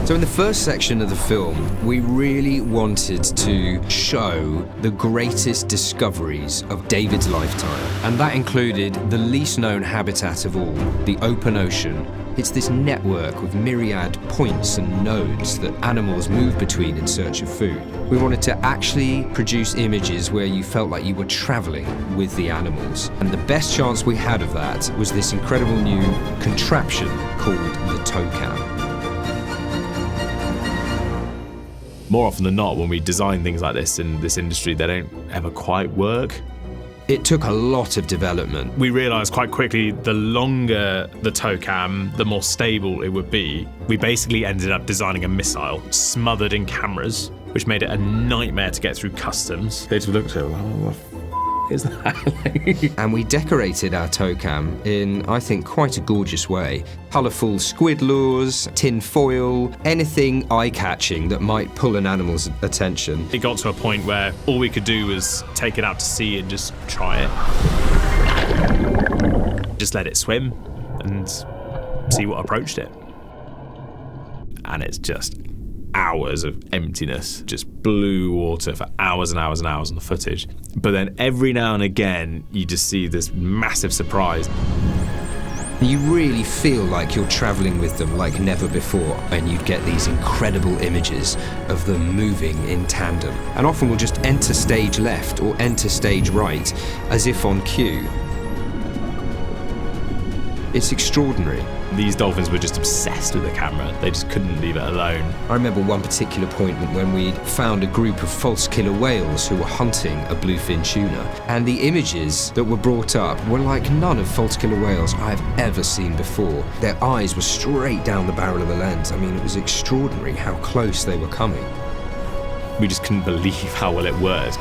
So in the first section of the film, we really wanted to show the greatest discoveries of David's lifetime. And that included the least known habitat of all, the open ocean. It's this network with myriad points and nodes that animals move between in search of food. We wanted to actually produce images where you felt like you were traveling with the animals. And the best chance we had of that was this incredible new contraption called the TowCam. More often than not, when we design things like this in this industry, they don't ever quite work. It took a lot of development. We realised quite quickly the longer the TowCam, the more stable it would be. We basically ended up designing a missile smothered in cameras, which made it a nightmare to get through customs. They just looked at it like, what the f*** is that? And we decorated our TowCam in, I think, quite a gorgeous way. Colourful squid lures, tin foil, anything eye-catching that might pull an animal's attention. It got to a point where all we could do was take it out to sea and just try it. Just let it swim and see what approached it. And it's just hours of emptiness, just blue water for hours and hours and hours on the footage. But then every now and again, you just see this massive surprise. You really feel like you're travelling with them like never before, and you'd get these incredible images of them moving in tandem. And often we'll just enter stage left or enter stage right, as if on cue. It's extraordinary. These dolphins were just obsessed with the camera. They just couldn't leave it alone. I remember one particular point when we found a group of false killer whales who were hunting a bluefin tuna. And the images that were brought up were like none of false killer whales I've ever seen before. Their eyes were straight down the barrel of the lens. I mean, it was extraordinary how close they were coming. We just couldn't believe how well it worked.